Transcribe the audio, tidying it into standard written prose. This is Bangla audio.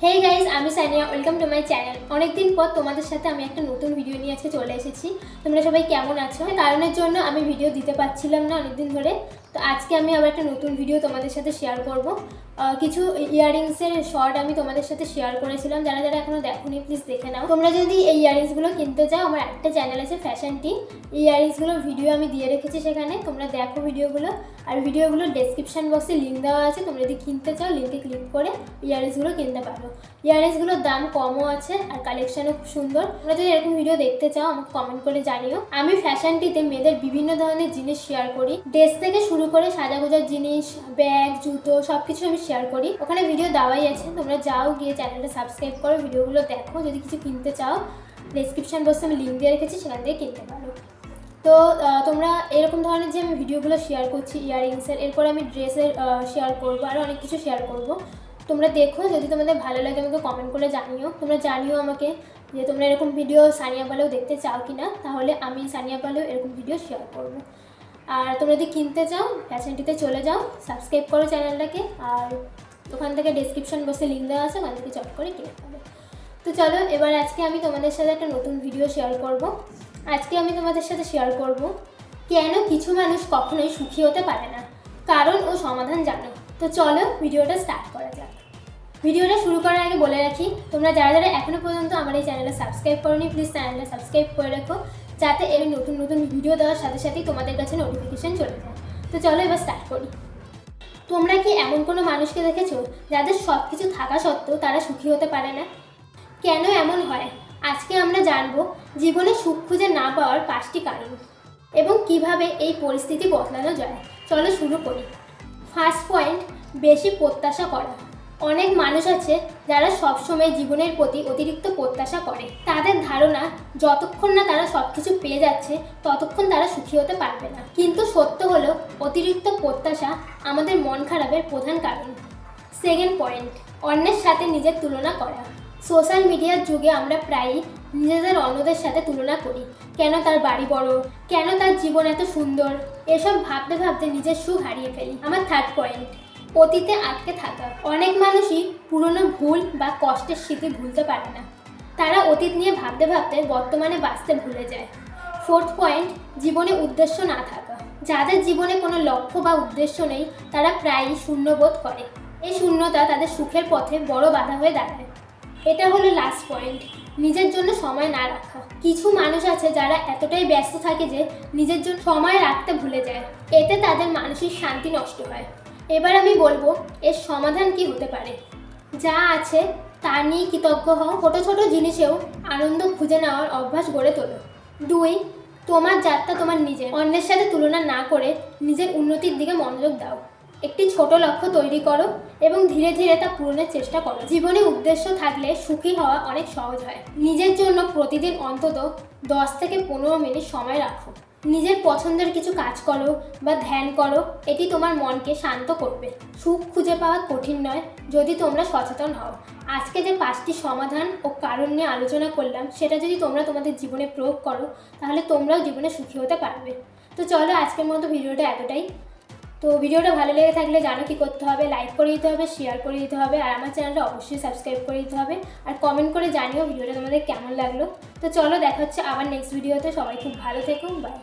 হেই গাইজ, আমি Sania. Welcome to my channel. অনেকদিন পর তোমাদের সাথে আমি একটা নতুন ভিডিও নিয়ে আজকে চলে এসেছি। তোমরা সবাই কেমন আছো? কারণের জন্য আমি ভিডিও দিতে পারছিলাম না অনেকদিন ধরে। তো আজকে আমি আবার একটা নতুন ভিডিও তোমাদের সাথে শেয়ার করব। কিছু ইয়াররিংসের শর্ট আমি তোমাদের সাথে শেয়ার করেছিলাম। যারা যারা এখনও দেখোনি প্লিজ দেখে নাও। তোমরা যদি এই ইয়াররিংসগুলো কিনতে চাও, আমার একটা চ্যানেল আছে ফ্যাশন টি। এই ইয়াররিংসগুলোর ভিডিও আমি দিয়ে রেখেছি সেখানে, তোমরা দেখো ভিডিওগুলো। আর ভিডিওগুলোর ডেসক্রিপশন বক্সে লিঙ্ক দেওয়া আছে, তোমরা যদি কিনতে চাও লিঙ্কে ক্লিক করে ইয়াররিংসগুলো কিনতে পারো। ইয়াররিংসগুলোর দাম কমও আছে আর কালেকশনও খুব সুন্দর। তোমরা যদি এরকম ভিডিও দেখতে চাও আমাকে কমেন্ট করে জানিও। আমি ফ্যাশন টিতে মেয়েদের বিভিন্ন ধরনের জিনিস শেয়ার করি, ড্রেস থেকে শুরু করে সাজাগোজার জিনিস, ব্যাগ, জুতো, সব কিছু আমি শেয়ার করি। ওখানে ভিডিও দেওয়াই আছে, তোমরা যাও গিয়ে চ্যানেলটা সাবস্ক্রাইব করো, ভিডিওগুলো দেখো। যদি কিছু কিনতে চাও ডেসক্রিপশন বক্সে আমি লিঙ্ক দিয়ে রেখেছি, সেখান থেকে কিনতে পারো। তো তোমরা এরকম ধরনের যে আমি ভিডিওগুলো শেয়ার করছি ইয়াররিংসের, এরপরে আমি ড্রেসের শেয়ার করবো, আরও অনেক কিছু শেয়ার করবো। তোমরা দেখো, যদি তোমাদের ভালো লাগে আমাকে কমেন্ট করে জানিও। তোমরা জানিও আমাকে যে তোমরা এরকম ভিডিও সানিয়া পালেও দেখতে চাও কি না, তাহলে আমি সানিয়া পালেও এরকম ভিডিও শেয়ার করবো। আর তোমরা যদি কিনতে চাও ফ্যাশনটিতে চলে যাও, সাবস্ক্রাইব করো চ্যানেলটাকে, আর ওখান থেকে ডেসক্রিপশন বক্সে লিঙ্ক দেওয়া আছে, ওখান থেকে চট করে কিনে পাবে। তো চলো, এবার আজকে আমি তোমাদের সাথে একটা নতুন ভিডিও শেয়ার করব। আজকে আমি তোমাদের সাথে শেয়ার করব কেন কিছু মানুষ কখনোই সুখী হতে পারে না, কারণ ও সমাধান জানো। তো চলো ভিডিওটা স্টার্ট করা যাক। ভিডিওটা শুরু করার আগে বলে রাখি, তোমরা যারা যারা এখনও পর্যন্ত আমার এই চ্যানেলটা সাবস্ক্রাইব করোনি প্লিজ চ্যানেলটা সাবস্ক্রাইব করে রাখো, যাতে এই নতুন নতুন ভিডিও দেওয়ার সাথে সাথেই তোমাদের কাছে নোটিফিকেশান চলে যায়। তো চলো এবার স্টার্ট করি। তোমরা কি এমন কোনো মানুষকে দেখেছো যাদের সব কিছু থাকা সত্ত্বেও তারা সুখী হতে পারে না? কেন এমন হয় আজকে আমরা জানবো জীবনে সুখ খুঁজে না পাওয়ার 5টি কারণ এবং কিভাবে এই পরিস্থিতি বদলানো যায়। চলো শুরু করি। ফার্স্ট পয়েন্ট, বেশি প্রত্যাশা করা। অনেক মানুষ আছে যারা সবসময় জীবনের প্রতি অতিরিক্ত প্রত্যাশা করে। তাদের ধারণা যতক্ষণ না তারা সব কিছু পেয়ে যাচ্ছে ততক্ষণ তারা সুখী হতে পারবে না। কিন্তু সত্য হলো অতিরিক্ত প্রত্যাশা আমাদের মন খারাপের প্রধান কারণ। সেকেন্ড পয়েন্ট, অন্যের সাথে নিজের তুলনা করা। সোশ্যাল মিডিয়ার যুগে আমরা প্রায়ই নিজেদের অন্যদের সাথে তুলনা করি। কেন তার বাড়ি বড়, কেন তার জীবন এত সুন্দর, এসব ভাবতে ভাবতে নিজের সুখ হারিয়ে ফেলি। আমার থার্ড পয়েন্ট, অতীতে আটকে থাকা। অনেক মানুষই পুরনো ভুল বা কষ্টের স্মৃতি ভুলতে পারে না। তারা অতীত নিয়ে ভাবতে ভাবতে বর্তমানে বাঁচতে ভুলে যায়। ফোর্থ পয়েন্ট, জীবনে উদ্দেশ্য না থাকা। যাদের জীবনে কোনো লক্ষ্য বা উদ্দেশ্য নেই তারা প্রায়ই শূন্যবোধ করে। এই শূন্যতা তাদের সুখের পথে বড় বাধা হয়ে দাঁড়ায়। এটা হলো লাস্ট পয়েন্ট, নিজের জন্য সময় না রাখা। কিছু মানুষ আছে যারা এতটাই ব্যস্ত থাকে যে নিজের জন্য সময় রাখতে ভুলে যায়। এতে তাদের মানসিক শান্তি নষ্ট হয়। এবার আমি বলবো এর সমাধান কি হতে পারে। যা আছে তা নিয়ে কৃতজ্ঞ হও। ছোটো ছোটো জিনিসেও আনন্দ খুঁজে নেওয়ার অভ্যাস গড়ে তোলো। 2, তোমার যাত্রা তোমার নিজের, অন্যের সাথে তুলনা না করে নিজের উন্নতির দিকে মনোযোগ দাও। একটি ছোট লক্ষ্য তৈরি করো এবং ধীরে ধীরে তা পূরণের চেষ্টা করো। জীবনে উদ্দেশ্য থাকলে সুখী হওয়া অনেক সহজ হয়। নিজের জন্য প্রতিদিন অন্তত 10 থেকে 15 মিনিট সময় রাখো। নিজের পছন্দের কিছু কাজ করো বা ধ্যান করো, এটি তোমার মনকে শান্ত করবে। সুখ খুঁজে পাওয়া কঠিন নয় যদি তোমরা সচেতন হও। আজকে যে 5টি সমাধান ও কারণ নিয়ে আলোচনা করলাম সেটা যদি তোমরা তোমাদের জীবনে প্রয়োগ করো তাহলে তোমরাও জীবনে সুখী হতে পারবে। তো চলো আজকের মতো ভিডিওটা এতটাই। তো ভিডিওটা ভালো লেগে থাকলে জানো কি করতে হবে, লাইক করে দিতে হবে, শেয়ার করে দিতে হবে, আর আমার চ্যানেলটা অবশ্যই সাবস্ক্রাইব করে দিতে হবে। আর কমেন্ট করে জানিও ভিডিওটা তোমাদের কেমন লাগলো। তো চলো দেখা হচ্ছে আবার নেক্সট ভিডিওতে। সবাই খুব ভালো থেকো, বাই।